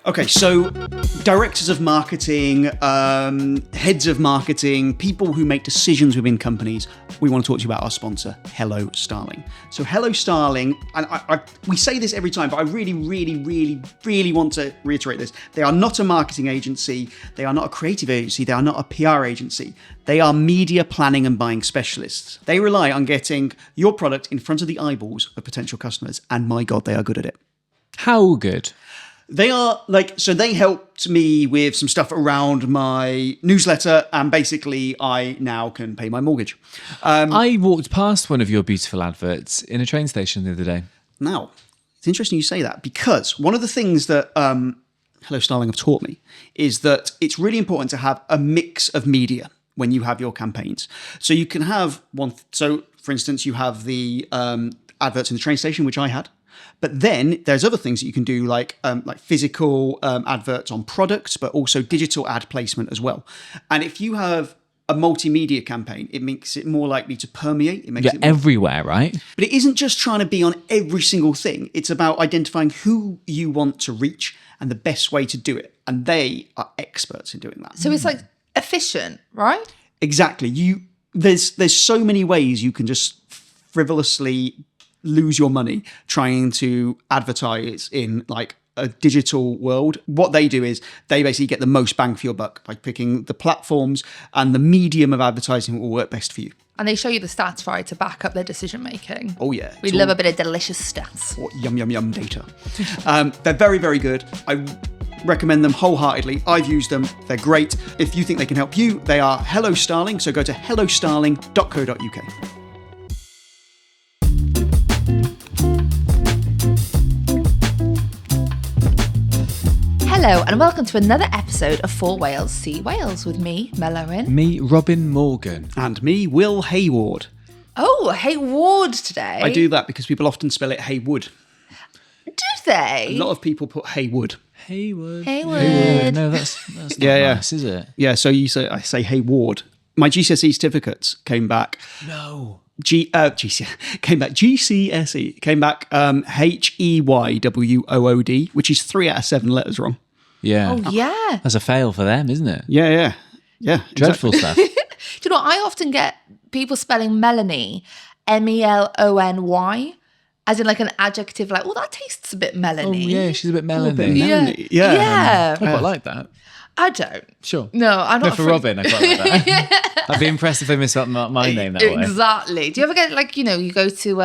Okay, so directors of marketing, heads of marketing, people who make decisions within companies, we want to talk to you about our sponsor, Hello Starling. So Hello Starling, and we say this every time, but I really want to reiterate this. They are not a marketing agency. They are not a creative agency. They are not a PR agency. They are media planning and buying specialists. They rely on getting your product in front of the eyeballs of potential customers, and my God, they are good at it. How good? They are so they helped me with some stuff around my newsletter, and basically I now can pay my mortgage. I walked past one of your beautiful adverts in a train station the other day. Now, it's interesting you say that, because one of the things that Hello Starling have taught me is that it's really important to have a mix of media when you have your campaigns. So you can have so for instance, you have the adverts in the train station, which I had. But then there's other things that you can do, like physical adverts on products, but also digital ad placement as well. And if you have a multimedia campaign, it makes it more likely to permeate. It makes it more everywhere, right? But it isn't just trying to be on every single thing. It's about identifying who you want to reach and the best way to do it. And they are experts in doing that. So it's like efficient, right? Exactly. There's so many ways you can just frivolously lose your money trying to advertise in like a digital world. What they do is they basically get the most bang for your buck by picking the platforms and the medium of advertising that will work best for you. And they show you the stats, right, to back up their decision making. Oh yeah. We love a bit of delicious stats. Or yum data. They're very, very good. I recommend them wholeheartedly. I've used them. They're great. If you think they can help you, they are Hello Starling. So go to hellostarling.co.uk. Hello and welcome to another episode of 4 Wales See Wales with me, Mel Owen. Me, Robin Morgan. And me, Will Hayward. Oh, Hayward today. I do that because people often spell it Haywood. Do they? A lot of people put Haywood. Hayward. Hayward. No, that's not nice, is it? Yeah, so I say Hayward. My GCSE certificates came back. No. GCSE came back Heywood, which is 3 out of 7 letters wrong. Yeah. Oh, yeah. That's a fail for them, isn't it? Yeah. Dreadful stuff. Do you know what? I often get people spelling Melanie, Melony, as in like an adjective, like, oh, that tastes a bit melony. Oh, yeah, she's a bit melony. Yeah. I quite like that. I don't. Sure. No, I'm not. No, for Robin, I quite like that. I'd be impressed if they misspelled my name that way. Exactly. Do you ever get like, you go to,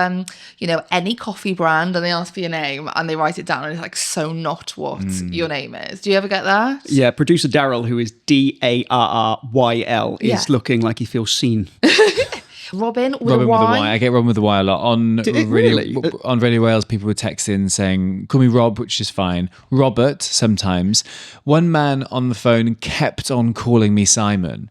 any coffee brand and they ask for your name and they write it down and it's like so not what your name is. Do you ever get that? Yeah, producer Daryl, who is Darryl, is looking like he feels seen. Robin with Robin a Y. with a Y. I get Robin with a Y a lot. On Radio Wales, people would text in saying, call me Rob, which is fine. Robert, sometimes. One man on the phone kept on calling me Simon.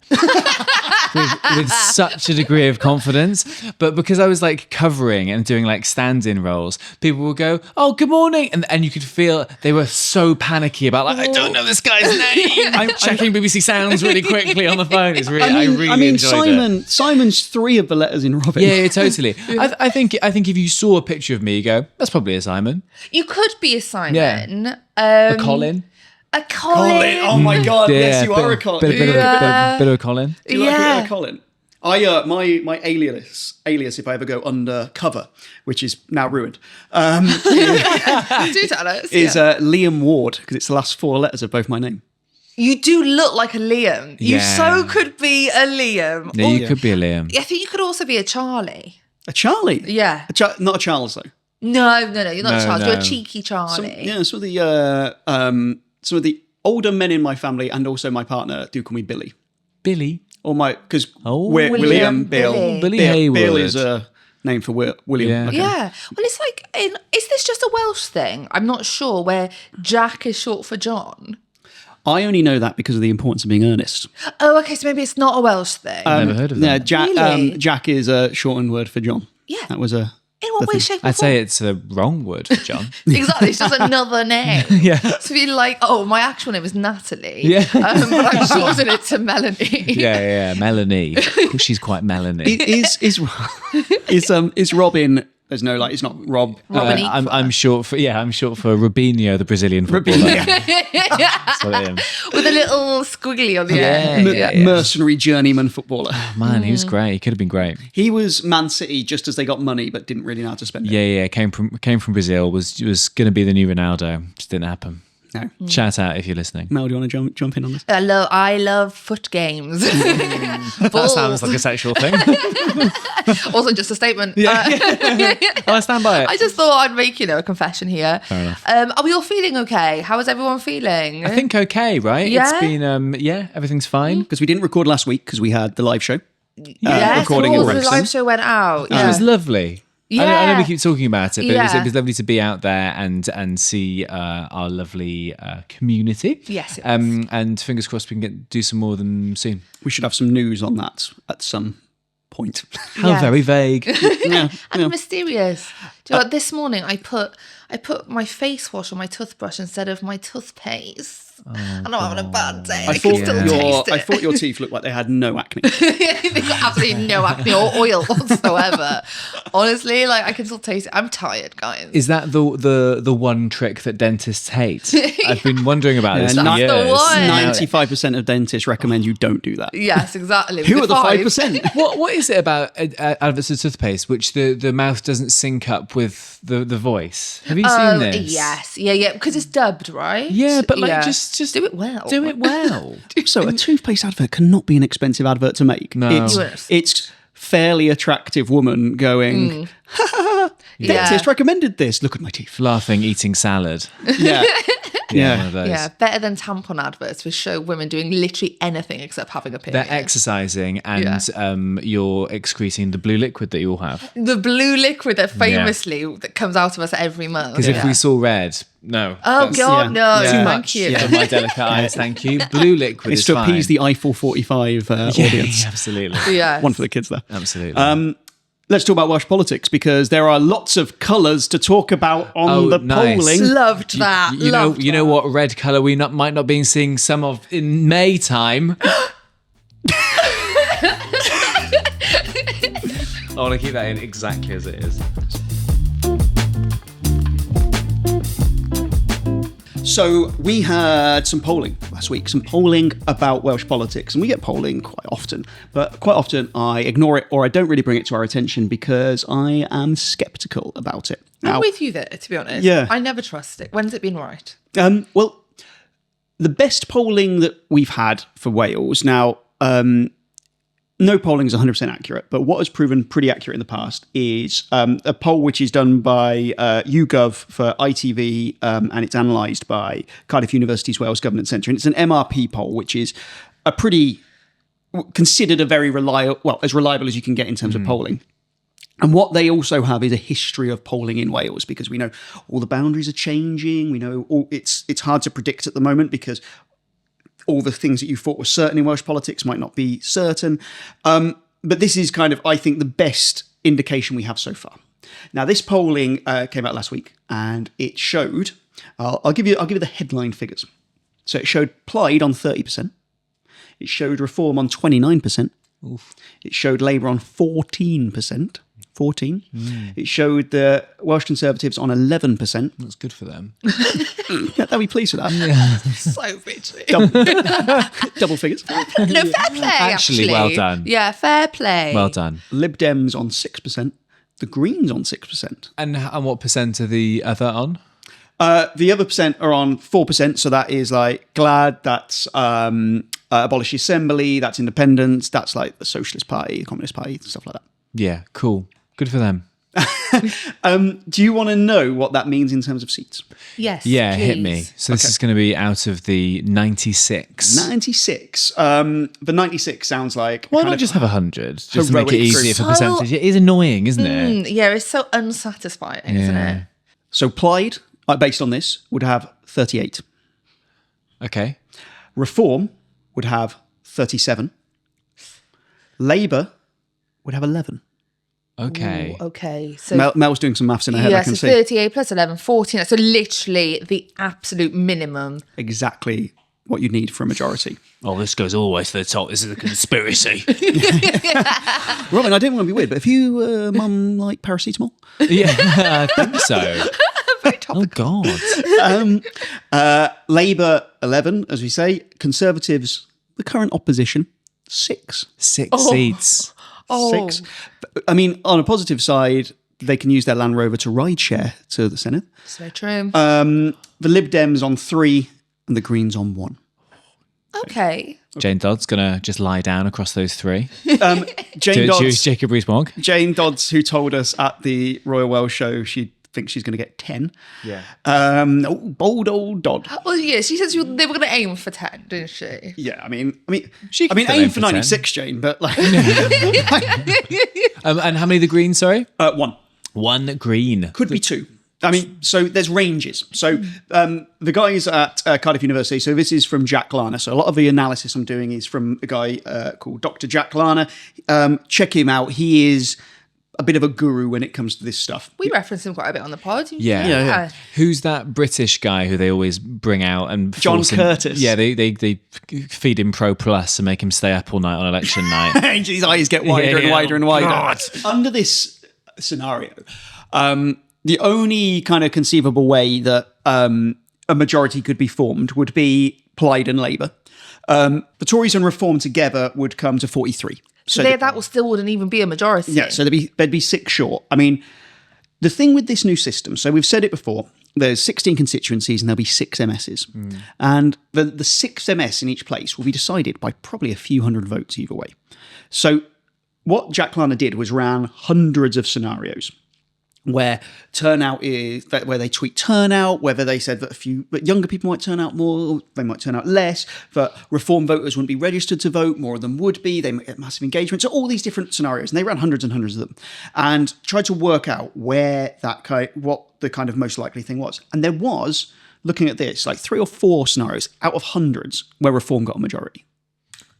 with such a degree of confidence. But because I was like covering and doing like stand-in roles, people would go, oh, good morning. And you could feel they were so panicky about like, I don't know this guy's name. I'm checking BBC Sounds really quickly on the phone. It's really, I really enjoyed it. Simon's 3 of the letters in Robin. Yeah, totally. I think if you saw a picture of me, you go, that's probably a Simon. You could be a Simon. Yeah. A Colin. A Colin. Oh my God! Yes, you are a Colin. Bit of a Colin. Do you like a bit of a Colin? My alias, if I ever go undercover, which is now ruined, Do tell us. is Liam Ward, because it's the last 4 letters of both my name. You do look like a Liam. You so could be a Liam. Yeah, you could be a Liam. I think you could also be a Charlie. A Charlie? Yeah. Not a Charles though. No, you're not a Charles. No. You're a cheeky Charlie. Some of the older men in my family and also my partner do call me Billy. Billy? Or because William, Bill. Billy Hayward. Bill is a name for William. Yeah. Okay. Yeah. Well, it's like, is this just a Welsh thing? I'm not sure, where Jack is short for John. I only know that because of the importance of being earnest. Oh, okay, so maybe it's not a Welsh thing. Never heard of that. Yeah, Really? Jack is a shortened word for John. Yeah. That was a... In what way, shape, or I'd form? say it's a wrong word for John. Exactly, it's just another name. Yeah. So be like, oh, my actual name is Natalie. Yeah. But I've shortened it to Melanie. Yeah, Melanie. She's quite Melanie. Is Robin There's no like. It's not Rob. I'm short for Robinho, the Brazilian footballer. That's what I am. With a little squiggly on the end. Mercenary journeyman footballer. Man, he was great. He could have been great. He was Man City just as they got money, but didn't really know how to spend it. Yeah. Came from Brazil. Was going to be the new Ronaldo. Just didn't happen. No. Shout out if you're listening. Mel, do you want to jump in on this? I love foot games. That sounds like a sexual thing. Wasn't just a statement. I stand by it. I just thought I'd make, a confession here. Fair enough. Are we all feeling okay? How is everyone feeling? I think okay, right? Yeah? It's been, everything's fine. Because we didn't record last week because we had the live show. Yes, recording in the Wrexham. live show went out. It was lovely. Yeah. I know we keep talking about it, but Yeah. it was lovely to be out there and see our lovely community. Yes, it was. And fingers crossed we can do some more of them soon. We should have some news on that at some point. How Yeah. very vague. And mysterious. Do you know what? This morning I put my face wash on my toothbrush instead of my toothpaste. And I'm having a bad day. I can still taste it. I thought your teeth looked like they had no acne. They've got absolutely no acne or oil whatsoever. Honestly, I can still taste it. I'm tired, guys. Is that the one trick that dentists hate? I've been wondering about this for That's years. the one. 95% of dentists recommend you don't do that. Yes, exactly. Who are the 5%? 5%? What is it about adverts of toothpaste which the mouth doesn't sync up with the voice? Have you seen this? Yes. Yeah. Because it's dubbed, right? Yeah, but just do it well. Do it well. So a toothpaste advert cannot be an expensive advert to make. No. It's fairly attractive woman going, dentist recommended this. Look at my teeth. Laughing, eating salad. Yeah. One of those. Yeah, better than tampon adverts, which show women doing literally anything except having a period. They're exercising and you're excreting the blue liquid that you all have. The blue liquid that that comes out of us every month. Because if we saw red, no. Oh God, no! Too Thank much. you. For my delicate eyes, thank you. Blue liquid It's is to fine. appease the Eiffel 45 audience. Absolutely. Yeah. One for the kids there. Absolutely. Let's talk about Welsh politics because there are lots of colours to talk about on the nice. polling. Loved that. You know what red colour we might not be seeing some of in May time. I want to keep that in exactly as it is. So we had some polling last week, some polling about Welsh politics, and we get polling quite often, but quite often I ignore it or I don't really bring it to our attention because I am sceptical about it. I'm with you there, to be honest. Yeah. I never trust it. When's it been right? Well, the best polling that we've had for Wales, now, no polling is 100% accurate, but what has proven pretty accurate in the past is a poll which is done by YouGov for ITV and it's analysed by Cardiff University's Wales Governance Centre. And it's an MRP poll, which is considered a very reliable, well, as reliable as you can get in terms of polling. And what they also have is a history of polling in Wales because we know all the boundaries are changing. We know it's hard to predict at the moment because all the things that you thought were certain in Welsh politics might not be certain. But this is kind of, I think, the best indication we have so far. Now, this polling came out last week and it showed, I'll give you the headline figures. So it showed Plaid on 30%. It showed Reform on 29%. Oof. It showed Labour on 14%. 14. It showed the Welsh Conservatives on 11%. That's good for them. Yeah, they'll be pleased with that. Yeah. So bitchy. Double figures. No, fair play, actually. well done. Yeah, fair play. Well done. Lib Dems on 6%. The Greens on 6%. And what percent are the other on? The other percent are on 4%. So that is like GLAD, that's Abolish the Assembly, that's Independence, that's like the Socialist Party, the Communist Party, stuff like that. Yeah, cool. Good for them. Do you want to know what that means in terms of seats? Yes. Yeah, please. hit me. So this is going to be out of the 96. 96. The 96 sounds like... Why not just have 100? Just to make heroic it easier for So- percentage. It is annoying, isn't it? Yeah, it's so unsatisfying, isn't it? So Plaid, based on this, would have 38. Okay. Reform would have 37. Labour would have 11. Okay. Ooh, okay. So Mel's doing some maths in her head, I yeah, can so see. 38 plus 11, 14. So literally the absolute minimum. Exactly what you need for a majority. Oh, this goes all the way to the top. This is a conspiracy. Robin, I didn't want to be weird, but have you, Mum, like paracetamol? Yeah, I think so. Oh, God. Labour, 11, as we say. Conservatives, the current opposition, 6. 6 seats. 6. I mean, on a positive side, they can use their Land Rover to ride share to the Senedd. So true. The Lib Dems on 3 and the Greens on 1. Okay. Jane Dodd's going to just lie down across those 3. Jane Dodds, Jacob Rees-Mogg. Jane Dodds, who told us at the Royal Welsh show she thinks she's going to get 10. Yeah. Bold old Dodd. Well, yeah, she said they were going to aim for 10, didn't she? Yeah, I mean, She can still aim for 10. 96, Jane, but like... And how many of the Greens, sorry? 1. 1 Green. Could be 2. I mean, so there's ranges. So the guys at Cardiff University, so this is from Jack Larner. So a lot of the analysis I'm doing is from a guy called Dr. Jack Larner. Check him out. He is a bit of a guru when it comes to this stuff. We referenced him quite a bit on the pod. Yeah. Who's that British guy who they always bring out and John force him- Curtis. Yeah, they feed him Pro Plus and make him stay up all night on election night. His eyes get wider and wider and wider. God. Under this scenario, the only kind of conceivable way that a majority could be formed would be Plaid and Labour. The Tories and Reform together would come to 43. So that still wouldn't even be a majority. Yeah, so there'd be 6 short. I mean, the thing with this new system, so we've said it before, there's 16 constituencies and there'll be 6 MSs. And the 6th MS in each place will be decided by probably a few hundred votes either way. So what Jack Larner did was ran hundreds of scenarios where turnout is where they tweet turnout, whether they said that but younger people might turn out more, they might turn out less, that Reform voters wouldn't be registered to vote, more of them would be, they might get massive engagement. So all these different scenarios, and they ran hundreds and hundreds of them, and tried to work out what the kind of most likely thing was. And there was, looking at this, like 3 or 4 scenarios out of hundreds where Reform got a majority.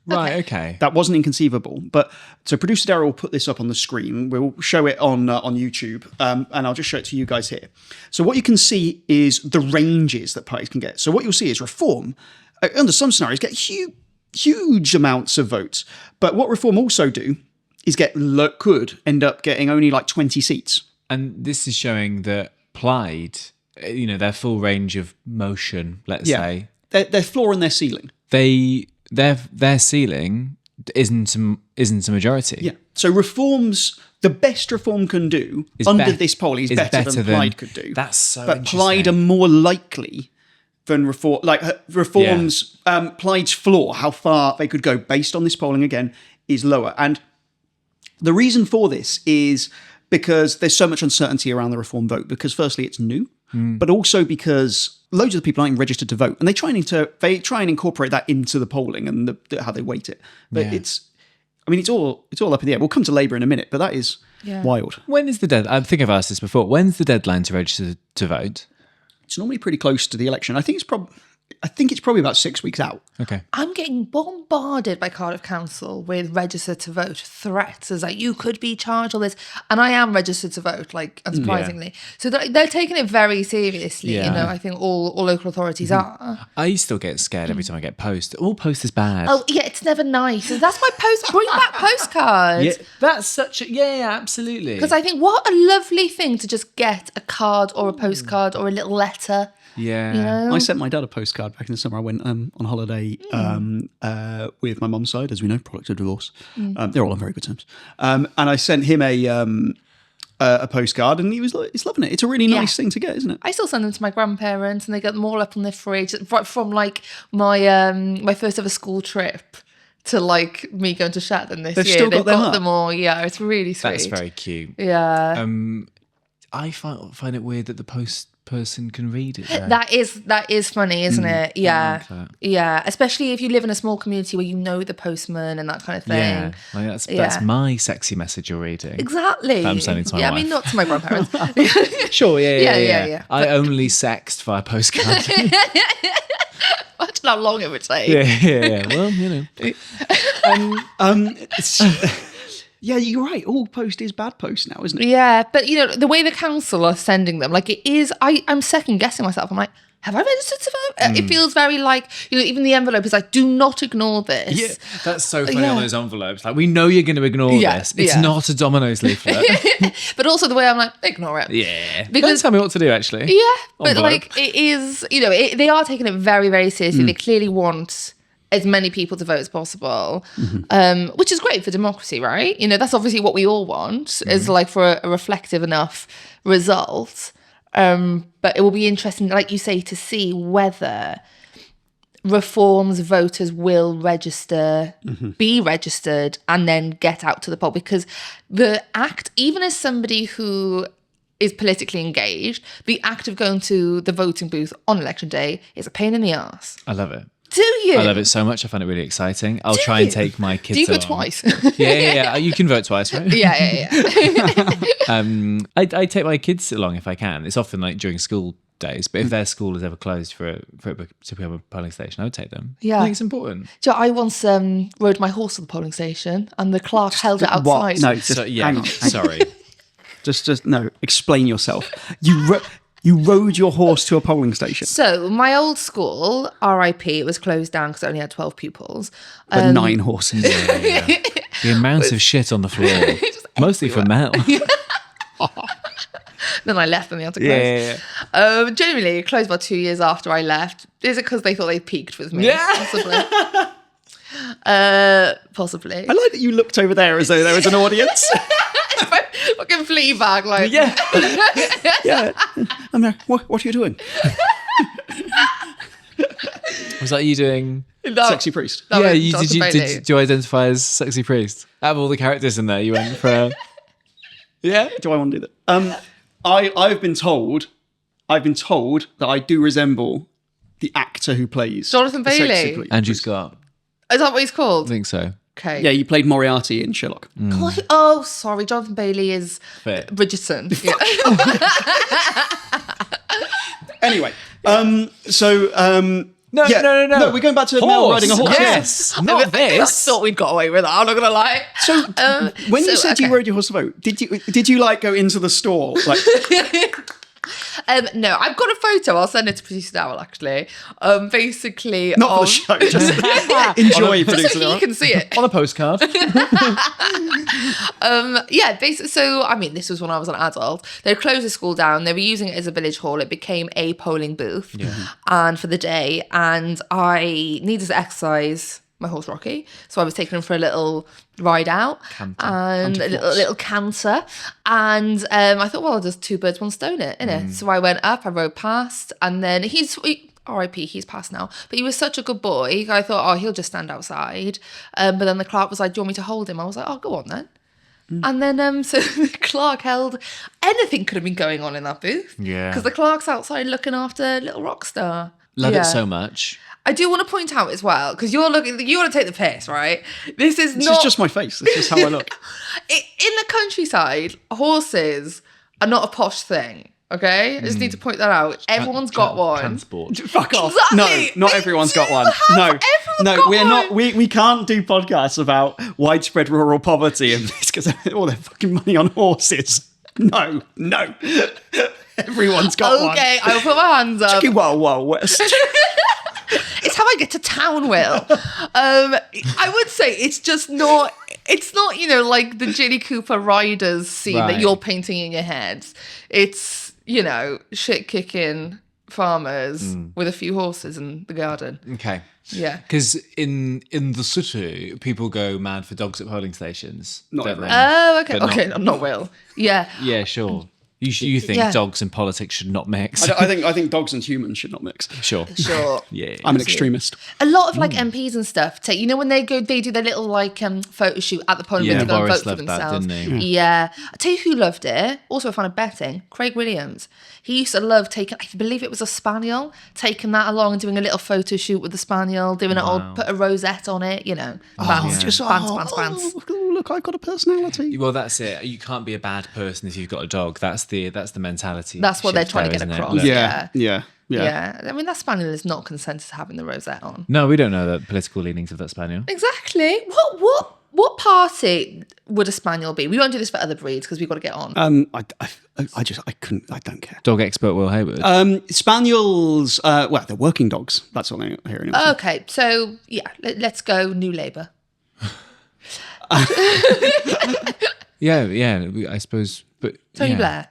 Right, okay. That wasn't inconceivable. But so producer Darryl will put this up on the screen. We'll show it on YouTube, and I'll just show it to you guys here. So what you can see is the ranges that parties can get. So what you'll see is Reform, under some scenarios, get huge amounts of votes. But what Reform also do is could end up getting only like 20 seats. And this is showing that Plaid, their full range of motion, let's say. Their floor and their ceiling. Their ceiling isn't a majority. Yeah. So the best Reform can do this poll is better than Plaid could do. That's so But interesting. Plaid are more likely than Reform. Like Reform's Plaid's floor, how far they could go based on this polling again, is lower. And the reason for this is because there's so much uncertainty around the Reform vote. Because firstly, it's new, but also because loads of the people aren't registered to vote, and they try and incorporate that into the polling and how they weight it. But it's all up in the air. We'll come to Labour in a minute, but that is wild. When is the deadline? I think I've asked this before. When's the deadline to register to vote? It's normally pretty close to the election. I think it's probably about 6 weeks out. Okay. I'm getting bombarded by Cardiff Council with register to vote threats as like you could be charged all this, and I am registered to vote, like unsurprisingly. So they're taking it very seriously. Yeah. I think all local authorities are. I still get scared every time I get post. All post is bad. Oh yeah, it's never nice. That's my post. Bring back postcards. Yeah, that's such a absolutely. Because I think what a lovely thing to just get a card or a postcard or a little letter. Yeah. I sent my dad a postcard back in the summer. I went on holiday with my mum's side, as we know, product of divorce. They're all on very good terms. And I sent him a postcard, and he's loving it. It's a really nice thing to get, isn't it? I still send them to my grandparents, and they get them all up on their fridge, right from like my first ever school trip to like me going to Shetland this year. They've got them all. Yeah, it's really sweet. That's very cute. Yeah. I find it weird that the post person can read it. That is funny, isn't it? Yeah. Yeah. Especially if you live in a small community where you know the postman and that kind of thing. Yeah. Like that's my sexy message you're reading. Exactly. That I'm sending to my wife. I mean, not to my grandparents. Sure, yeah. I only sext via postcard. Imagine how long it would take. Yeah. Well, Yeah, you're right. All post is bad post now, isn't it? Yeah, but the way the council are sending them, like it is, I'm second guessing myself. I'm like, have I registered to vote? It feels very like, even the envelope is like, do not ignore this. Yeah, that's so funny on those envelopes. Like, we know you're going to ignore this. It's not a Domino's leaflet. But also the way I'm like, ignore it. Yeah. Because, don't tell me what to do, actually. Yeah, but Envelope. like it is, they are taking it very, very seriously. They clearly want as many people to vote as possible, which is great for democracy, right? That's obviously what we all want, is like for a reflective enough result. But it will be interesting, like you say, to see whether Reform's voters will register, be registered, and then get out to the poll. Because the act, even as somebody who is politically engaged, the act of going to the voting booth on election day is a pain in the arse. I love it. Do you? I love it so much. I find it really exciting. I'll try and take my kids Do you go along. twice? Yeah. You can vote twice, right? Yeah. I take my kids along if I can. It's often like during school days, but if their school is ever closed for it to become a polling station, I would take them. Yeah. I think it's important. Do you know, I once rode my horse to the polling station and the clerk held it outside. What? No, just Hang on. Sorry. Just no. Explain yourself. You rode your horse to a polling station. So my old school, RIP, it was closed down because it only had 12 pupils. But 9 horses. The amount of shit on the floor, mostly for Mel. Then I left and they had to close. Yeah. Genuinely, it closed about 2 years after I left. Is it because they thought they peaked with me? Yeah. Possibly. Possibly. I like that you looked over there as though there was an audience. Fucking Fleabag, like. Yeah. Yeah. I'm there. What are you doing? Was that you doing? Sexy priest. That was Yeah. Jonathan Bailey. Did you identify as sexy priest? Out of all the characters in there, you went for. Yeah. Do I want to do that? I've been told that I do resemble the actor who plays Jonathan the sexy Bailey? priest. Andrew Scott. Is that what he's I called? think so. Okay. Yeah, he played Moriarty in Sherlock. Oh, sorry. Jonathan Bailey is Fit. Bridgerton. Yeah. Anyway, No, we're going back to Mel riding a horse. Yes, not I this. thought we'd got away with that. I'm not gonna lie. So when you said you rode your horse to vote, did you like go into the store? Like, No, I've got a photo. I'll send it to producer Dowell. Actually, basically, not for the show, just enjoy just producing so he it. can see it. On a postcard. Yeah, basically. So, I mean, this was when I was an adult. They closed the school down. They were using it as a village hall. It became a polling booth, and for the day. And I needed to exercise my horse Rocky, so I was taking him for a little ride out and a little canter. And I thought, well, I'll just 2 birds, 1 stone it, innit? So I went up, I rode past, and then RIP, he's passed now. But he was such a good boy. I thought, oh, he'll just stand outside. But then the clerk was like, do you want me to hold him? I was like, oh, go on then. And then, so the clerk held, anything could have been going on in that booth. Yeah. Because the clerk's outside looking after little rock star. Love Yeah. it so much. I do want to point out as well, because you want to take the piss, right? This is This not... is just my face. This is how I look. In the countryside, horses are not a posh thing, okay? I just need to point that out. Everyone's got one. Transport. Fuck off. Exactly. No, not everyone's got one. Everyone's got we're one. not. We can't do podcasts about widespread rural poverty and because all their fucking money on horses. No. Everyone's got one. Okay, I will put my hands up. Chicken Wild West. It's how I get to town, Will. I would say it's just not... It's not, like the Ginny Cooper Riders scene that Right. you're painting in your head. It's, shit-kicking farmers with a few horses in the garden. Okay. Yeah. Because in the city, people go mad for dogs at polling stations. Not don't everyone. they? Oh, okay. But Okay, not Will. Yeah. Yeah, sure. You think Yeah. dogs and politics should not mix? I think dogs and humans should not mix. Sure. Sure. Yeah. I'm an extremist. A lot of MPs and stuff take, when they do their little photo shoot at the polling booth Yeah, to go and Boris vote for loved that, themselves. didn't he? Yeah. I'll tell you who loved it. Also a fan of betting, Craig Williams. He used to love taking, I believe it was a spaniel, taking that along and doing a little photo shoot with the spaniel, doing it all, put a rosette on it, bands, bands. Look, I've got a personality. Well, that's it. You can't be a bad person if you've got a dog. That's the mentality. That's what they're shift trying to there, get isn't it? across. Look. Yeah. Yeah. I mean, that spaniel is not consented to having the rosette on. No, we don't know the political leanings of that spaniel. Exactly. What party would a spaniel be? We won't do this for other breeds because we've got to get on. I don't care. Dog expert Will Hayward. Spaniels, well, they're working dogs. That's all I'm hearing. Okay, so yeah, let's go New Labour. Yeah, I suppose. But Tony Blair.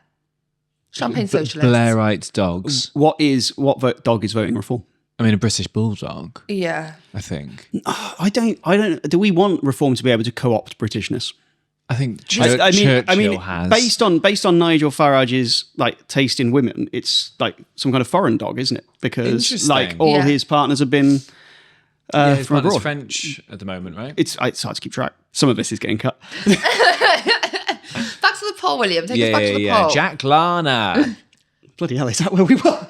Champagne socialist. Blairite dogs. What dog is voting reform? I mean, a British bulldog. Yeah. I think. I don't. Do we want reform to be able to co-opt Britishness? I think I mean, has. based on Nigel Farage's like taste in women, it's like some kind of foreign dog, isn't it? Because like all his partners have been his from partner's abroad. French at the moment, right? It's hard to keep track. Some of this is getting cut. Back to the poll, William. Take us back to the poll. Jack Larner. Bloody hell, is that where we were?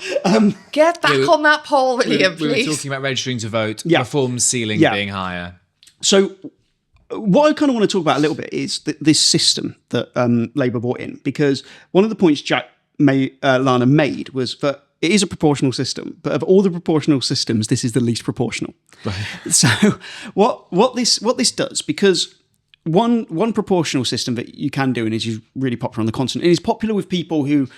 Get back on that poll, William, please. We were talking about registering to vote, Yeah. reform ceiling being higher. So what I kind of want to talk about a little bit is this system that Labour brought in, because one of the points Jack Larner made was that it is a proportional system, but of all the proportional systems, this is the least proportional. Right. So what this does, because one proportional system that you can do and is really popular on the continent, and is popular with people who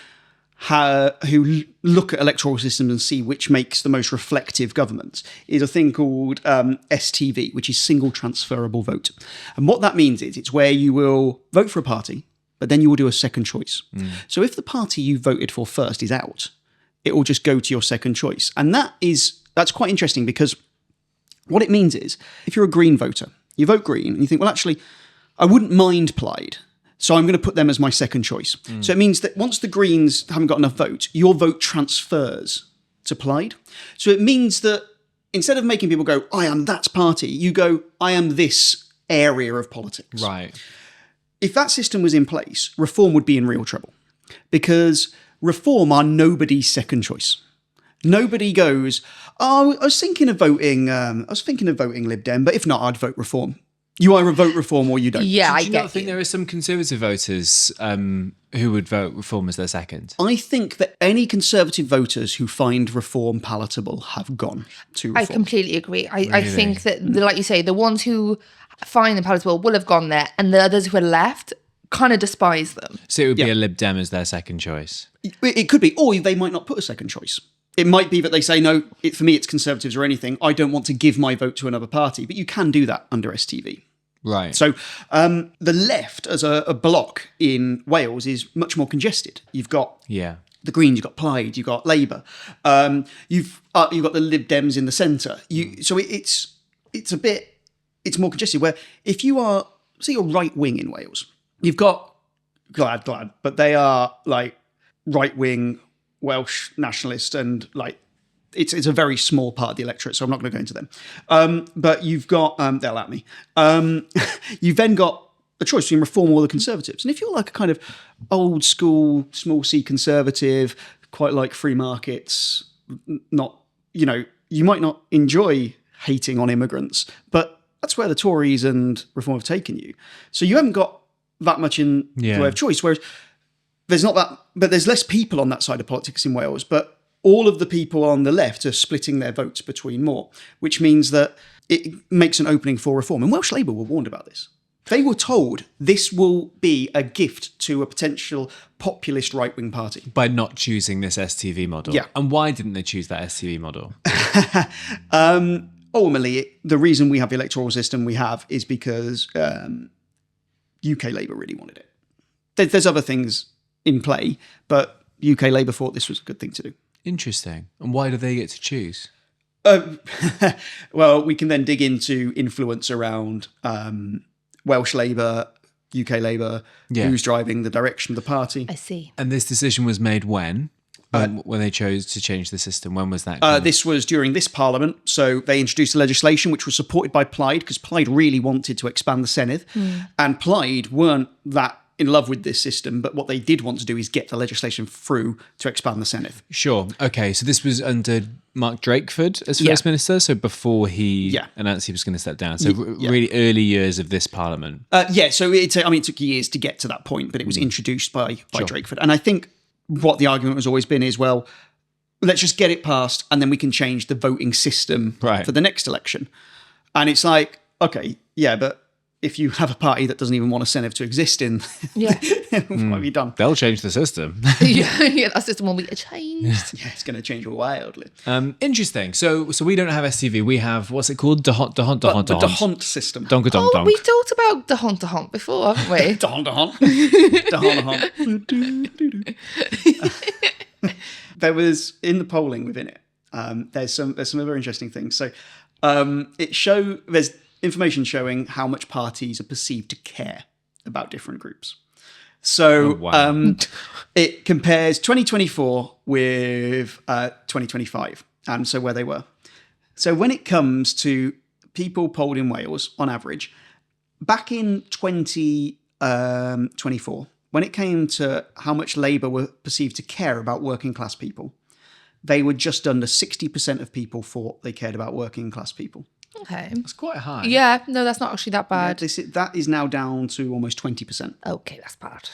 look at electoral systems and see which makes the most reflective government, is a thing called STV, which is single transferable vote. And what that means is it's where you will vote for a party, but then you will do a second choice. So if the party you voted for first is out, it will just go to your second choice. And that's quite interesting, because what it means is if you're a Green voter, you vote Green and you think, well, actually, I wouldn't mind Plaid, so I'm going to put them as my second choice. So it means that once the Greens haven't got enough votes, your vote transfers to Plaid. So it means that instead of making people go, I am that party, you go, I am this area of politics. Right. If that system was in place, Reform would be in real trouble, because Reform are nobody's second choice. Nobody goes, oh, I was thinking of voting Lib Dem, but if not, I'd vote Reform. You either vote Reform or you don't. Yeah, Do you not think there are some Conservative voters who would vote Reform as their second? I think that any Conservative voters who find Reform palatable have gone to Reform. I completely agree. I think that, like you say, the ones who find them palatable will have gone there, and the others who are left kind of despise them. So it would be a Lib Dem as their second choice? It could be, or they might not put a second choice. It might be that they say, no, for me it's Conservatives or anything. I don't want to give my vote to another party. But you can do that under STV. Right. So the left as a bloc in Wales is much more congested. You've got the Greens, you've got Plaid, you've got Labour, you've got the Lib Dems in the centre. So it's more congested. Where if you are, say, you're right wing in Wales, you've got Glad, but they are like right wing Welsh nationalist, and like it's a very small part of the electorate, so I'm not going to go into them. But you've got they'll at me. You've then got a choice between Reform or the Conservatives, and if you're like a kind of old school small C Conservative, quite like free markets, not you might not enjoy hating on immigrants, but that's where the Tories and Reform have taken you. So you haven't got that much in the way of choice. Whereas there's not that, but there's less people on that side of politics in Wales. But all of the people on the left are splitting their votes between more, which means that it makes an opening for Reform. And Welsh Labour were warned about this. They were told this will be a gift to a potential populist right-wing party. By not choosing this STV model. Yeah. And why didn't they choose that STV model? Ultimately, the reason we have the electoral system we have is because UK Labour really wanted it. There's other things in play, but UK Labour thought this was a good thing to do. Interesting. And why do they get to choose? Well, we can then dig into influence around Welsh Labour, UK Labour, who's driving the direction of the party. I see. And this decision was made when they chose to change the system? When was that? This was during this Parliament. So they introduced legislation which was supported by Plaid, because Plaid really wanted to expand the Senedd. And Plaid weren't that in love with this system, but what they did want to do is get the legislation through to expand the Senedd. Sure. Okay, so this was under Mark Drakeford as First Minister, so before he announced he was going to step down. So really early years of this Parliament. So it took years to get to that point, but it was introduced by Drakeford. And I think what the argument has always been is, well, let's just get it passed and then we can change the voting system for the next election. And it's like, okay, yeah, but if you have a party that doesn't even want a Senedd to exist in, Yeah. what have you done? They'll change the system. yeah, that system will be changed. Yeah, it's going to change wildly. Interesting. So we don't have STV. We have, what's it called? The Dahont system. Donka donk Oh, donk. we've talked about Dahont before, haven't we? Dahont. There was, in the polling within it, there's some other interesting things. So there's information showing how much parties are perceived to care about different groups. So it compares 2024 with 2025, and so where they were. So when it comes to people polled in Wales, on average, back in 2024, when it came to how much Labour were perceived to care about working class people, they were just under 60% of people thought they cared about working class people. Okay. It's quite high. Yeah, no, that's not actually that bad. That is now down to almost 20%. Okay, that's bad.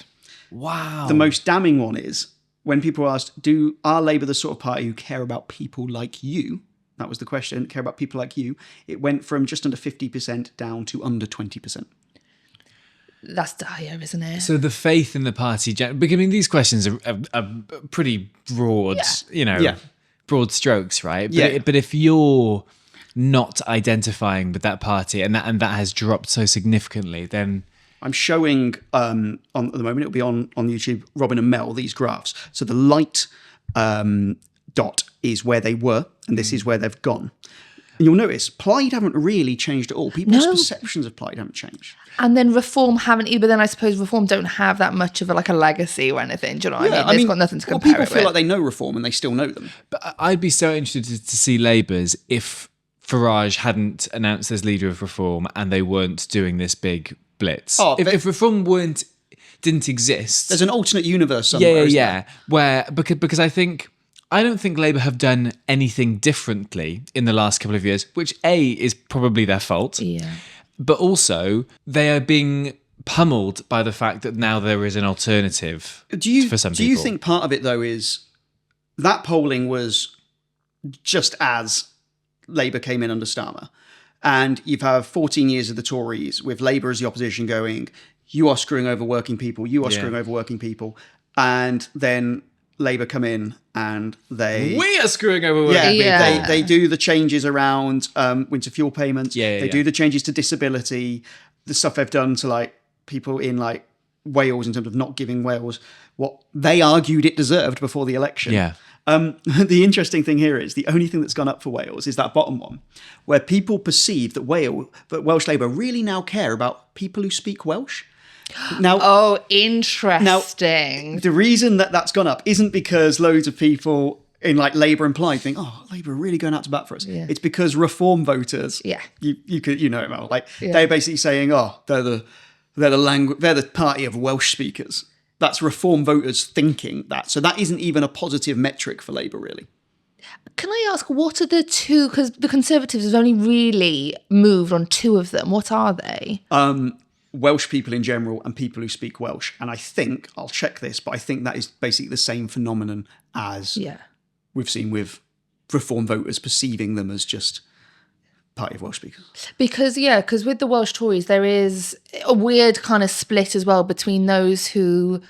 Wow. The most damning one is when people asked, are Labour the sort of party who care about people like you? That was the question, care about people like you. It went from just under 50% down to under 20%. That's dire, isn't it? So the faith in the party, because I mean, these questions are pretty broad, broad strokes, right? But if you're not identifying with that party and that has dropped so significantly, then I'm showing on at the moment, it'll be on YouTube, Robin and Mel, these graphs. So the light dot is where they were, and this is where they've gone. And you'll notice Plaid haven't really changed at all. People's perceptions of Plaid haven't changed. And then Reform haven't either. But then I suppose Reform don't have that much of a legacy or anything. Do you know what I mean? They've got nothing to compare people it feel with. like they know Reform and they still know them. But I'd be so interested to see Labour's if Farage hadn't announced as leader of Reform and they weren't doing this big blitz. If Reform didn't exist, there's an alternate universe somewhere. Where because I don't think Labour have done anything differently in the last couple of years, which is probably their fault. Yeah. But also they are being pummeled by the fact that now there is an alternative for some people. Do you think part of it though is that polling was just as Labour came in under Starmer, and you've had 14 years of the Tories with Labour as the opposition going, you are screwing over working people, screwing over working people, and then Labour come in and we are screwing over working people. They do the changes around winter fuel payments. They do the changes to disability, the stuff they've done to people in Wales in terms of not giving Wales what they argued it deserved before the election. Yeah. The interesting thing here is the only thing that's gone up for Wales is that bottom one, where people perceive that Welsh Labour really now care about people who speak Welsh. Now, interesting. Now, the reason that that's gone up isn't because loads of people in Labour and Plaid think, Labour are really going out to bat for us. Yeah. It's because Reform voters, you know it well. They're basically saying, they're the party of Welsh speakers. That's Reform voters thinking that. So that isn't even a positive metric for Labour, really. Can I ask, what are the two? Because the Conservatives have only really moved on two of them. What are they? Welsh people in general and people who speak Welsh. And I think, I'll check this, but I think that is basically the same phenomenon as we've seen with Reform voters perceiving them as just party of Welsh speakers. Because with the Welsh Tories, there is a weird kind of split as well between those who,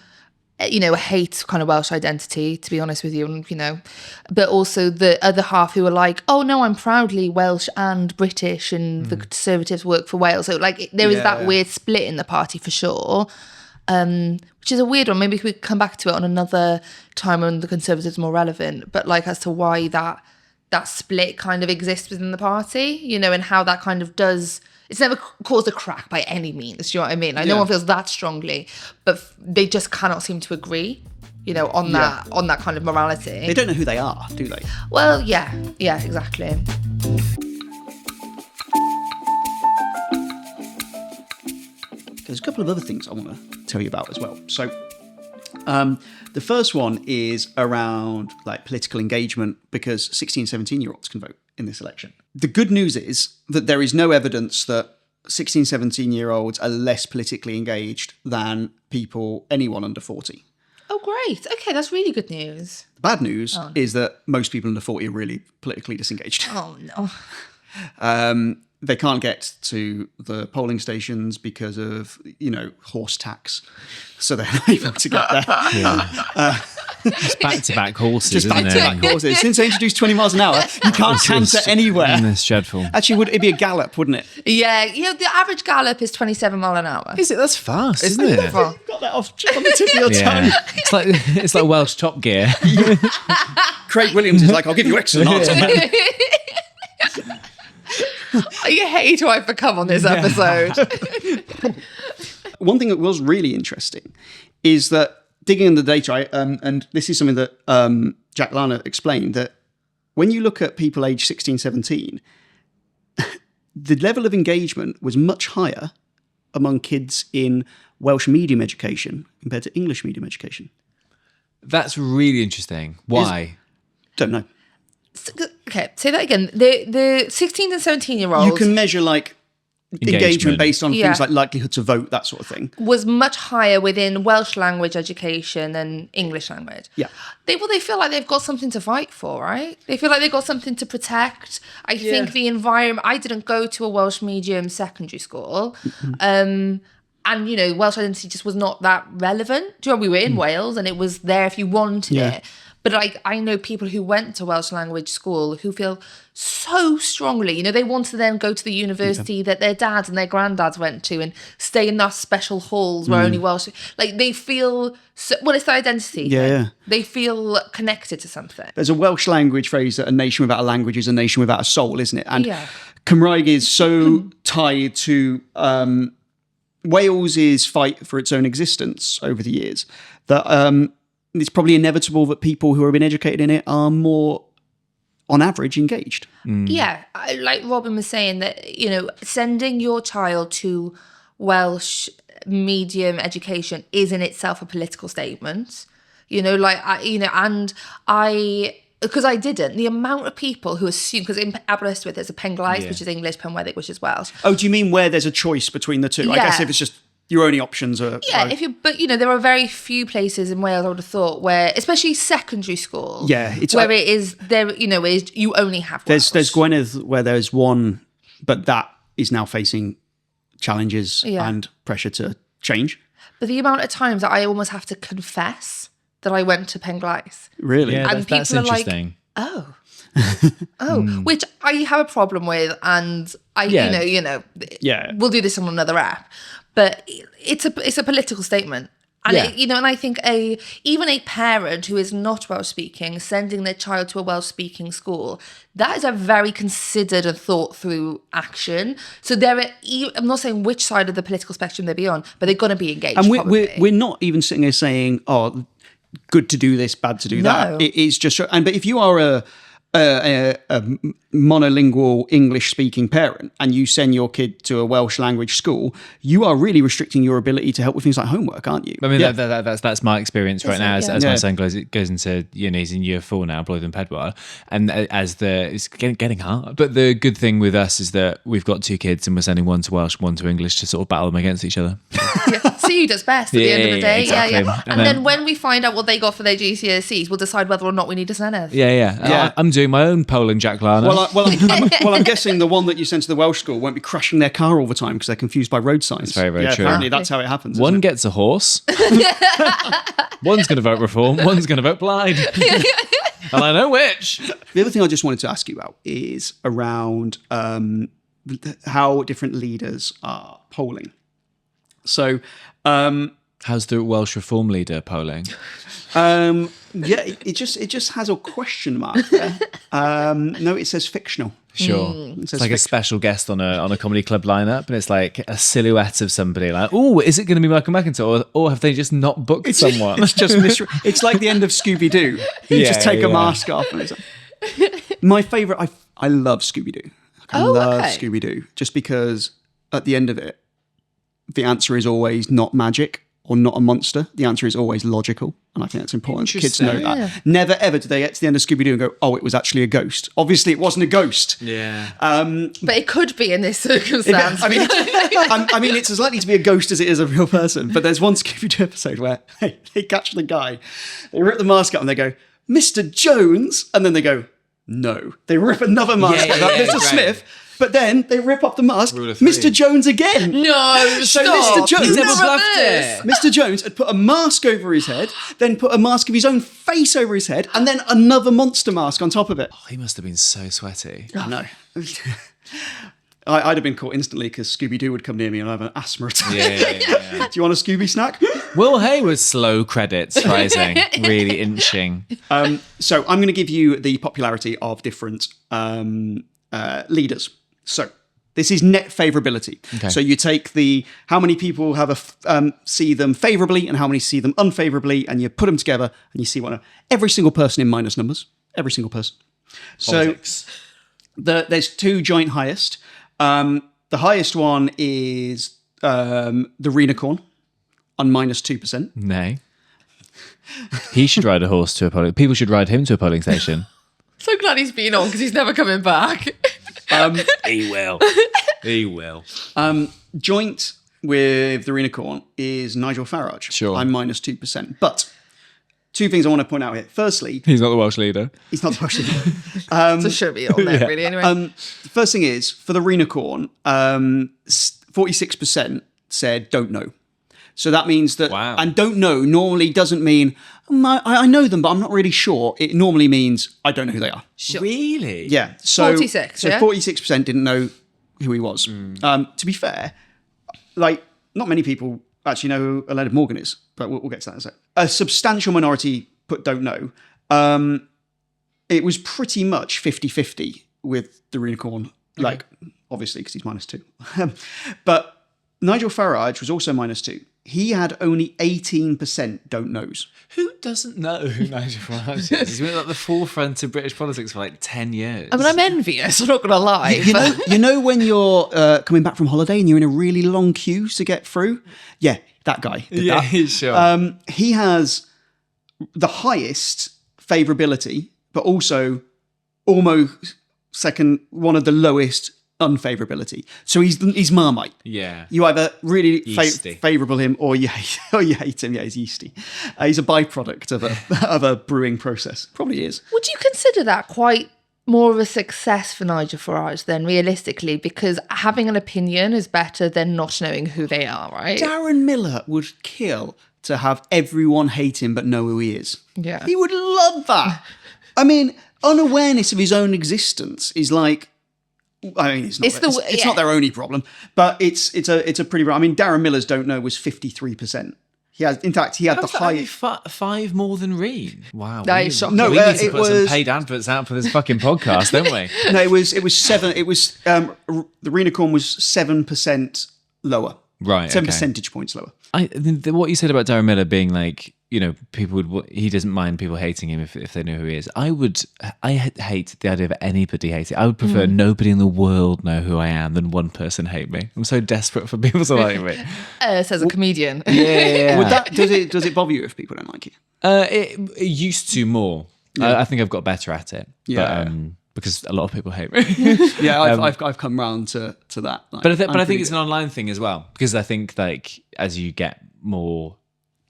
hate kind of Welsh identity, to be honest with you, and, but also the other half who are like, oh no, I'm proudly Welsh and British, and the Conservatives work for Wales. So there is that weird split in the party for sure, which is a weird one. Maybe we could come back to it on another time when the Conservatives are more relevant, but as to why that split kind of exists within the party, and how that kind of does. It's never caused a crack by any means. Do you know what I mean? No one feels that strongly, but they just cannot seem to agree, on that kind of morality. They don't know who they are, do they? Well, yeah, exactly. There's a couple of other things I want to tell you about as well. So, the first one is around political engagement, because 16, 17-year-olds can vote in this election. The good news is that there is no evidence that 16, 17-year-olds are less politically engaged than anyone under 40. Oh, great. Okay, that's really good news. The bad news is that most people under 40 are really politically disengaged. Oh, no. they can't get to the polling stations because of, horse tax. So they're not able to get there. Yeah. It's back-to-back horses, Just isn't back-to-back it? horses. Since they introduced 20 miles an hour, you can't canter anywhere. It's dreadful. Actually, it'd be a gallop, wouldn't it? Yeah, the average gallop is 27 mile an hour. Is it? That's fast, isn't it? You've got that off on the tip of your tongue. Yeah. It's like Welsh Top Gear. Craig Williams is like, I'll give you excellent answer. You hate who I've become on this episode. One thing that was really interesting is that digging in the data, and this is something that Jack Larner explained, that when you look at people aged 16, 17, the level of engagement was much higher among kids in Welsh medium education compared to English medium education. That's really interesting. Why? Don't know. Okay, say that again. The 16 and 17-year-olds... You can measure engagement based on Yeah. things like likelihood to vote, that sort of thing. was much higher within Welsh language education than English language. Yeah. They feel like they've got something to fight for, right? They feel like they've got something to protect. I think the environment... I didn't go to a Welsh medium secondary school. And, Welsh identity just was not that relevant. Do you know, we were in Wales and it was there if you wanted it. But I know people who went to Welsh language school who feel so strongly, they want to then go to the university that their dads and their granddads went to and stay in those special halls where only Welsh... they feel... it's their identity. Yeah. They feel connected to something. There's a Welsh language phrase that a nation without a language is a nation without a soul, isn't it? And Yeah. Cymraeg is so tied to Wales's fight for its own existence over the years that it's probably inevitable that people who have been educated in it are more, on average, engaged. Yeah, like Robin was saying that, sending your child to Welsh medium education is in itself a political statement. Because I didn't, the amount of people who assume, because in Aberystwyth there's a Penglais, which is English, Penweddick, which is Welsh. Oh, do you mean where there's a choice between the two? I guess if it's just your only options are... Yeah, there are very few places in Wales, I would have thought, where, especially secondary school, it's where it is, you only have Welsh. There's Gwynedd where there's one, but that is now facing challenges and pressure to change. But the amount of times that I almost have to confess that I went to Penglais. Really? Yeah, And that's people are like, interesting. which I have a problem with, and we'll do this on another app, but it's a political statement, and and I think even a parent who is not Welsh speaking sending their child to a Welsh speaking school, that is a very considered and thought through action. So I'm not saying which side of the political spectrum they'll be on, but they're going to be engaged. And we're not even sitting here saying, oh, good to do this, bad to do that. It is just, but if you are a monolingual English-speaking parent and you send your kid to a Welsh language school, you are really restricting your ability to help with things like homework, aren't you? I mean, that's my experience right now. As my son goes into he's in year 4 now, Bloyd and Pedwar, and it's getting hard. But the good thing with us is that we've got 2 kids and we're sending one to Welsh, one to English to sort of battle them against each other. See who does best at the end of the day. Exactly. And then when we find out what they got for their GCSEs, we'll decide whether or not we need a Senedd. I'm doing my own polling, Jack Larner. I'm guessing the one that you sent to the Welsh school won't be crashing their car all the time because they're confused by road signs. That's very, very true. Apparently that's how it happens. One gets a horse. One's going to vote Reform. One's going to vote Plaid. And I know which. The other thing I just wanted to ask you about is around how different leaders are polling. So, how's the Welsh Reform leader polling? It just has a question mark there. No, it says fictional. Sure. It's like a special guest on a comedy club lineup, and it's like a silhouette of somebody like, oh, is it going to be Michael McIntyre, or have they just not booked someone? It's just it's like the end of Scooby-Doo. You just take a mask off. And it's like... My favourite, I love Scooby-Doo. I love Scooby-Doo just because at the end of it, the answer is always not magic or not a monster. The answer is always logical. And I think that's important. Kids know that. Never ever do they get to the end of Scooby-Doo and go, oh, it was actually a ghost. Obviously, it wasn't a ghost. Yeah. But it could be in this circumstance. I mean, it's as likely to be a ghost as it is a real person. But there's one Scooby-Doo episode where they catch the guy, they rip the mask up and they go, Mr. Jones. And then they go, no. They rip another mask up. Mr. Smith. But then they rip off the mask. Rule of three. Mr. Jones again. No, So stop. Mr. Jones, It's never not bluffed reverse. it. Mr. Jones had put a mask over his head, then put a mask of his own face over his head, and then another monster mask on top of it. He must have been so sweaty. I know. I'd have been caught instantly because Scooby-Doo would come near me and I'd have an asthma attack. Yeah. Do you want a Scooby snack? Will Hayward's slow credits rising, really inching. So I'm going to give you the popularity of different leaders. So this is net favorability. Okay. So you take how many people have see them favorably and how many see them unfavorably, and you put them together and you see every single person in minus numbers. Every single person. Politics. So there's two joint highest. The highest one is the Renicorn on minus 2%. Nay. He should ride a horse to a polling. People should ride him to a polling station. So glad he's been on because he's never coming back. He will. He will. Joint with the Renicorn is Nigel Farage. Sure. I'm minus 2%. But two things I want to point out here. Firstly, He's not the Welsh leader. he's not the Welsh leader. So should be on there, really, anyway. The first thing is, for the Renicorn, 46% said don't know. So that means that, Wow. and don't know normally doesn't mean, I know them, but I'm not really sure. It normally means I don't know who they are. Sure. Really? Yeah. So 46, So yeah? 46% didn't know who he was. To be fair, like, not many people actually know who Leonard Morgan is, but we'll get to that in a sec. A substantial minority put don't know. It was pretty much 50-50 with the Renicorn, like, obviously, because he's minus 2. But Nigel Farage was also minus 2. He had only 18% don't knows. Who doesn't know who Nigel Farage is? He's been at the forefront of British politics for like 10 years. I mean, I'm envious, I'm not going to lie. You know when you're coming back from holiday and you're in a really long queue to get through? Yeah, that guy did that. Sure. He has the highest favourability, but also almost one of the lowest unfavourability. So he's Marmite. Yeah. You either really Yeasty. favourable him or you hate him. Yeah, he's yeasty. He's a byproduct of a brewing process. Probably is. Would you consider that quite more of a success for Nigel Farage then, realistically? Because having an opinion is better than not knowing who they are, right? Darren Miller would kill to have everyone hate him but know who he is. Yeah. He would love that. I mean, unawareness of his own existence is like, I mean, it's not their only problem, but it's a pretty. I mean, Darren Miller's don't know was 53%. He had the highest. Five more than Reen. Wow. That is shocking. No, we need to it put some was- paid adverts out for this fucking podcast, don't we? No, it was 7. It was the Renicorn was 7% lower. Right. 7 okay. percentage points lower. What you said about Darren Miller being like, you know, he doesn't mind people hating him if they know who he is. I hate the idea of anybody hating. I would prefer nobody in the world know who I am than one person hate me. I'm so desperate for people to like me. Says a comedian. Yeah. Would that does it bother you if people don't like you? It used to more. I think I've got better at it. Yeah. But, because a lot of people hate me. Yeah, I've come round to that. Like, But I I'm think it's pretty an online thing as well, because I think like as you get more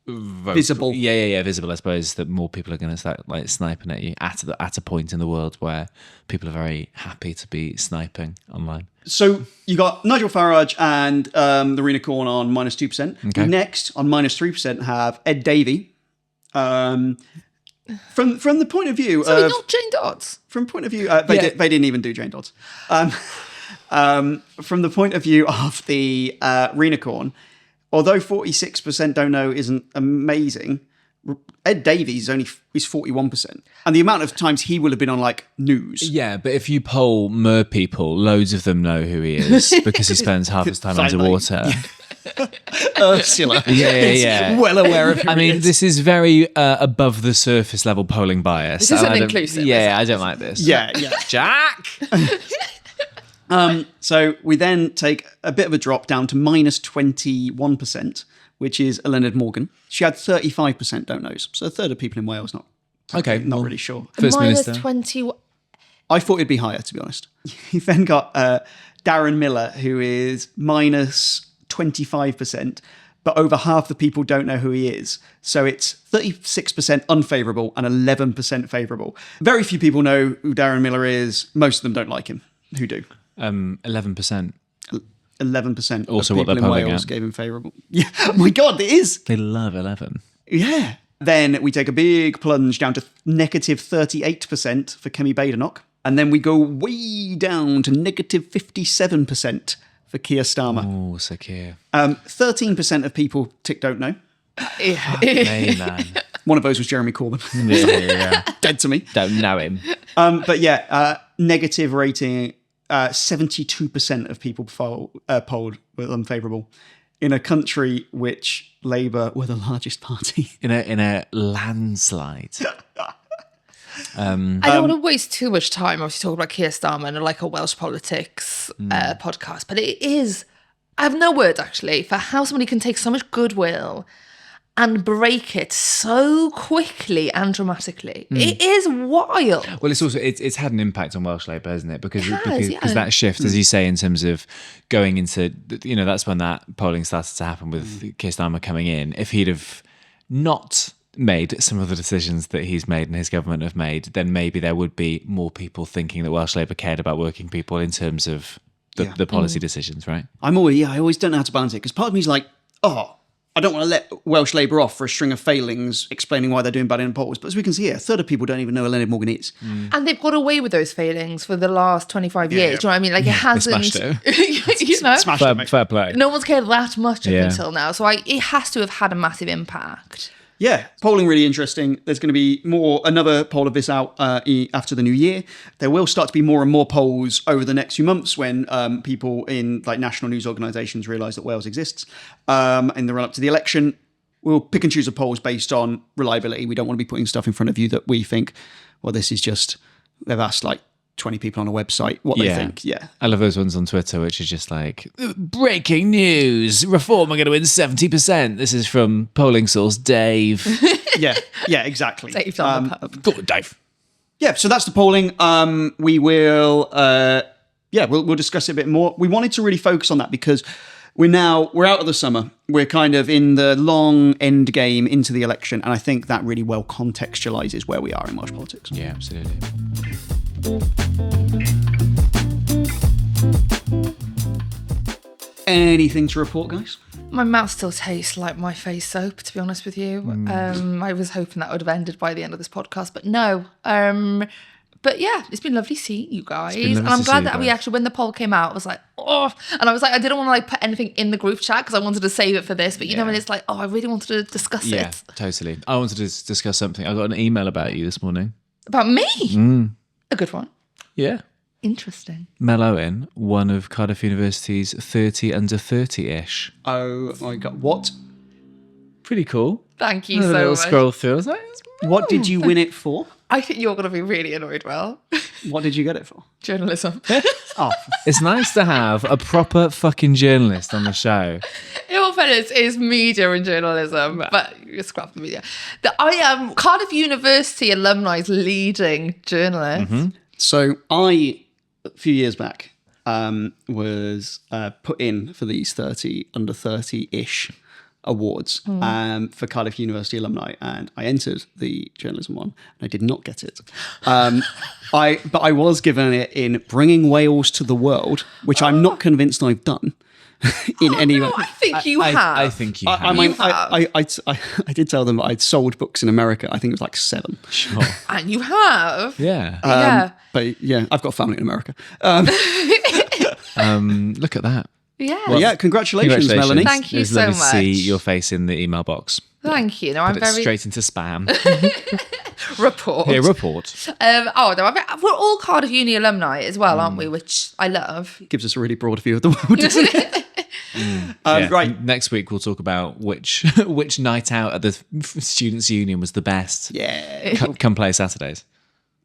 Visible. visible, I suppose that more people are going to start like sniping at you at a point in the world where people are very happy to be sniping online. So you got Nigel Farage and the Renicorn on minus 2%. Okay. Next, on minus 3%, have Ed Davey. From the point of view So of not Jane Dodds. from point of view they didn't even do Jane Dodds. From the point of view of the Renicorn, although 46% don't know isn't amazing, Ed Davies is 41%, and the amount of times he will have been on like news. Yeah, but if you poll mer people, loads of them know who he is because he spends half his time underwater. Ursula, Yeah. well aware of who I he mean, is. this is very above the surface level polling bias. This isn't And I don't- inclusive, Yeah, I don't like this. Yeah. Jack. So we then take a bit of a drop down to minus 21%, which is Leonard Morgan. She had 35% don't knows, so a third of people in Wales not really sure. First Minus Minister. 20. I thought it'd be higher, to be honest. You then got Darren Miller, who is minus 25%, but over half the people don't know who he is. So it's 36% unfavourable and 11% favourable. Very few people know who Darren Miller is. Most of them don't like him. Who do? 11%. 11% Also of what they're people in polling Wales at. gave him favourable. Yeah, oh my God, it is. They love 11. Yeah. Then we take a big plunge down to negative 38% for Kemi Badenoch. And then we go way down to negative 57% for Keir Starmer. Oh, so cute. 13% of people tick don't know. Hey, man. One of those was Jeremy Corbyn. Yeah. Dead to me. Don't know him. But yeah, negative rating, 72% of people polled were unfavourable in a country which Labour were the largest party. In a landslide. I don't want to waste too much time obviously talking about Keir Starmer and like a Welsh politics podcast, but it is, I have no words actually for how somebody can take so much goodwill and break it so quickly and dramatically. It is wild. Well, it's also it's had an impact on Welsh Labour, hasn't it? Because yeah. that shift, as you say, in terms of going into, that's when that polling started to happen with Keir Starmer coming in. If he'd have not made some of the decisions that he's made and his government have made, then maybe there would be more people thinking that Welsh Labour cared about working people in terms of the policy decisions, right? I always don't know how to balance it because part of me is like, I don't want to let Welsh Labour off for a string of failings explaining why they're doing bad in polls. But as we can see here, a third of people don't even know who Leonard Morgan is. And they've got away with those failings for the last 25 years. Do you know what I mean? Like it hasn't. Smashed it. Smashed it, Fair play. No one's cared that much up Yeah. until now. So it has to have had a massive impact. Yeah, polling really interesting. There's going to be another poll of this out after the new year. There will start to be more and more polls over the next few months when people in like national news organisations realise that Wales exists. In the run up to the election, we'll pick and choose the polls based on reliability. We don't want to be putting stuff in front of you that we think, well, this is just, they've asked like 20 people on a website what they think. Yeah. I love those ones on Twitter, which is just like, breaking news, Reform are going to win 70%. This is from polling source Dave. Yeah, exactly. Dave's on the pub. Go on, Dave. Yeah, so that's the polling. We will, we'll discuss it a bit more. We wanted to really focus on that because we're out of the summer. We're kind of in the long end game into the election, and I think that really well contextualises where we are in Welsh politics. Yeah, absolutely. Anything to report, guys? My mouth still tastes like my face soap, to be honest with you. I was hoping that would have ended by the end of this podcast, but no. But yeah, it's been lovely seeing you guys. And I'm glad that we actually, when the poll came out, I was like, and I was like, I didn't want to like put anything in the group chat because I wanted to save it for this. But you know, when it's like, I really wanted to discuss it. Yeah, totally. I wanted to discuss something. I got an email about you this morning. About me? A good one. Yeah. Interesting. Mel Owen, one of Cardiff University's 30 under 30-ish. Oh my God. What? Pretty cool. Thank you Had a so little much. scroll through. I was like, What did you win it for? I think you're going to be really annoyed, Well. What did you get it for? Journalism. Oh, it's nice to have a proper fucking journalist on the show. In all fairness, it's media and journalism, but you scrap the media. I am Cardiff University alumni's leading journalist. So I, a few years back, was put in for these 30 under 30-ish awards for Cardiff University alumni, and I entered the journalism one, and I did not get it. But I was given it in bringing Wales to the world, which I'm not convinced I've done in any way. I think you have. I think you have. I mean, You have. I did tell them that I'd sold books in America. I think it was like 7. Sure. And you have. Yeah. Yeah. But yeah, I've got family in America. Look at that. Yeah. Well, yeah, congratulations, Melanie. Thank you It was so lovely to see much. your face in the email box. Thank you. No, I'm Put it very straight into spam. report. Here, report. We're all Cardiff Uni alumni as well, aren't we? Which I love. Gives us a really broad view of the world, doesn't it? Yeah. Right. Next week we'll talk about which night out at the Students' Union was the best. Yeah. Come play Saturdays.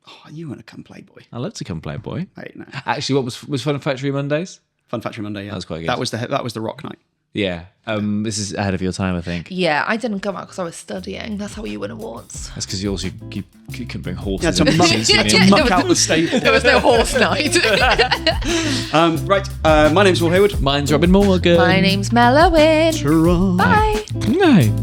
Oh, you want to come play, boy? I love to come play, boy. Hey, no. Actually, what was Fun Factory Mondays? Fun Factory Monday. Yeah, That was quite good. That was the rock night. Yeah. This is ahead of your time, I think. Yeah, I didn't come out because I was studying. That's how you win awards. That's because you couldn't bring horses. Yeah, to into the muck, Students' Yeah, Union. yeah. muck out the stable. There was no horse night. Right. My name's Will Hayward. Mine's Robin Morgan. My name's Mel Owen. Ta-ra. Bye. No.